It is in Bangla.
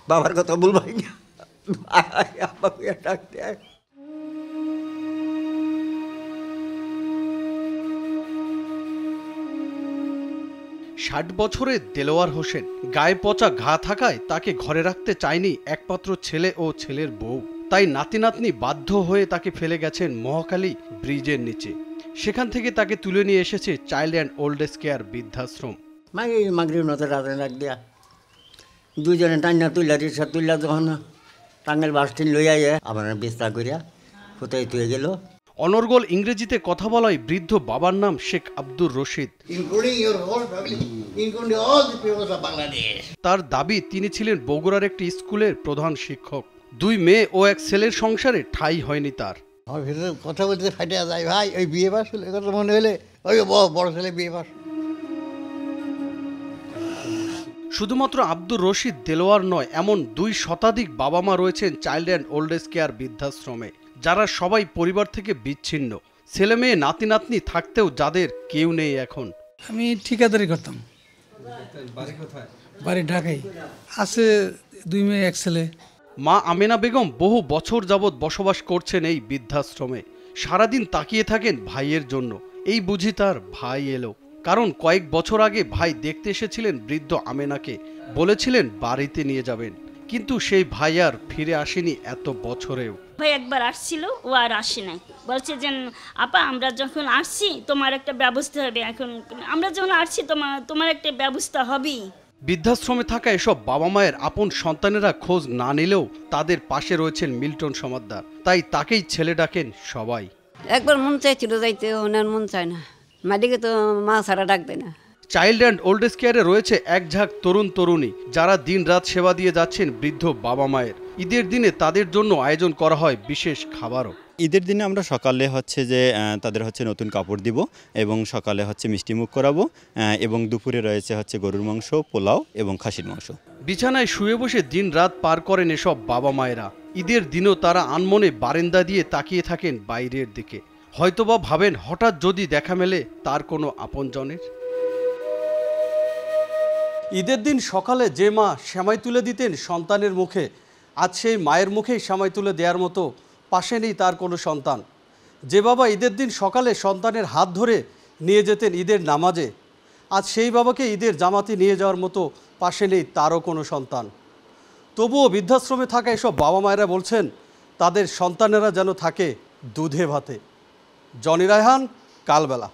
বাবার কথা বলবাই না, ভাই আমাকে ডাকতে আয়। ৬০ বছরের দেলোয়ার হোসেন গায়ে পচা ঘা থাকায় তাকে ঘরে রাখতে চায়নি একমাত্র ছেলে ও ছেলের বউ। তাই নাতি নাতনি বাধ্য হয়ে তাকে ফেলে গেছেন মহাখালী ব্রিজের নিচে। সেখান থেকে তাকে তুলে নিয়ে এসেছে child and old age care বৃদ্ধাশ্রম। মাগরির মতো রাতে রাখ দিয়া দুজনে টান্না তুললা রিক্সা তুললা, তখন টাঙ্গের বাসটিন লইয়া আবার বিস্তার করিয়া কোথায় তুলে গেল। অনর্গল ইংরেজিতে কথা বলায় বৃদ্ধ বাবার নাম শেখ আব্দুর রশিদ। তার দাবি তিনি ছিলেন বগুড়ার একটি স্কুলের প্রধান শিক্ষক। 2 মেয়ে ও 1 ছেলের সংসারে ঠাঁই হয়নি তার। আমার ভিতরে কথা বলতে ফাটে যায়, ভাই ওই বিয়ে পাস হলে কথা মনে হলে ওই বড় ছেলে বিয়ে পাস। শুধুমাত্র আব্দুর রশিদ দেলোয়ার নয়, এমন 2 শতাধিক বাবা মা রয়েছেন child and old age care বৃদ্ধাশ্রমে, যারা সবাই পরিবার থেকে বিচ্ছিন্ন। ছেলে মেয়ে নাতি নাতনি থাকতেও যাদের কেউ নেই এখন। আমি ঠিকাদারি করতাম। বাড়ি ঢাকায়। আছে 2 মেয়ে 1 ছেলে। মা আমেনা বেগম বহু বছর যাবৎ বসবাস করছেন এই বৃদ্ধাশ্রমে। সারাদিন তাকিয়ে থাকেন ভাইয়ের জন্য, এই বুঝি তার ভাই এলো। কারণ কয়েক বছর আগে ভাই দেখতে এসেছিলেন বৃদ্ধ আমেনাকে, বলেছিলেন বাড়িতে নিয়ে যাবেন, কিন্তু সেই ভাই আর ফিরে আসেনি এত বছরেও। ভাই একবার আসছিল, ও আর আসে নাই। বলছে যে আপা আমরা যখন আসছি তোমার একটা ব্যবস্থা হবে, এখন আমরা যখন আসছি তোমার একটা ব্যবস্থা হবেই। বৃদ্ধাশ্রমে থাকা এসব বাবা মায়ের আপন সন্তানেরা খোঁজ না নিলেও তাদের পাশে রয়েছেন মিল্টন সমাদ্দার, তাই তাকেই ছেলে ডাকেন সবাই। একবার মন চাইছিল যাইতে, ওনার মন চায় না, মাদিকে তো মা ছাড়া ডাক দেয় না। চাইল্ড অ্যান্ড ওল্ড এজ কেয়ারে রয়েছে এক ঝাঁক তরুণ তরুণী, যারা দিন রাত সেবা দিয়ে যাচ্ছেন বৃদ্ধ বাবা মায়ের। ঈদের দিনে তাদের জন্য আয়োজন করা হয় বিশেষ খাবারও। ঈদের দিনে আমরা সকালে হচ্ছে যে তাদের হচ্ছে নতুন কাপড় দিব এবং সকালে হচ্ছে মিষ্টিমুখ করাবো এবং দুপুরে রয়েছে হচ্ছে গরুর মাংস, পোলাও এবং খাসির মাংস। বিছানায় শুয়ে বসে দিন রাত পার করেন এসব বাবা মায়েরা। ঈদের দিনও তারা আনমনে বারান্দা দিয়ে তাকিয়ে থাকেন বাইরের দিকে, হয়তোবা ভাবেন হঠাৎ যদি দেখা মেলে তার কোনো আপনজনের। ঈদের দিন সকালে যে মা সেমাই তুলে দিতেন সন্তানের মুখে, আজ সেই মায়ের মুখেই সেমাই তুলে দেওয়ার মতো পাশে নেই তার কোনো সন্তান। যে বাবা ঈদের দিন সকালে সন্তানের হাত ধরে নিয়ে যেতেন ঈদের নামাজে, আজ সেই বাবাকে ঈদের জামাতে নিয়ে যাওয়ার মতো পাশে নেই তারও কোনো সন্তান। তবুও বৃদ্ধাশ্রমে থাকা এসব বাবা মায়েরা বলছেন তাদের সন্তানেরা যেন থাকে দুধে ভাতে। জনি রায়হান, কালবেলা।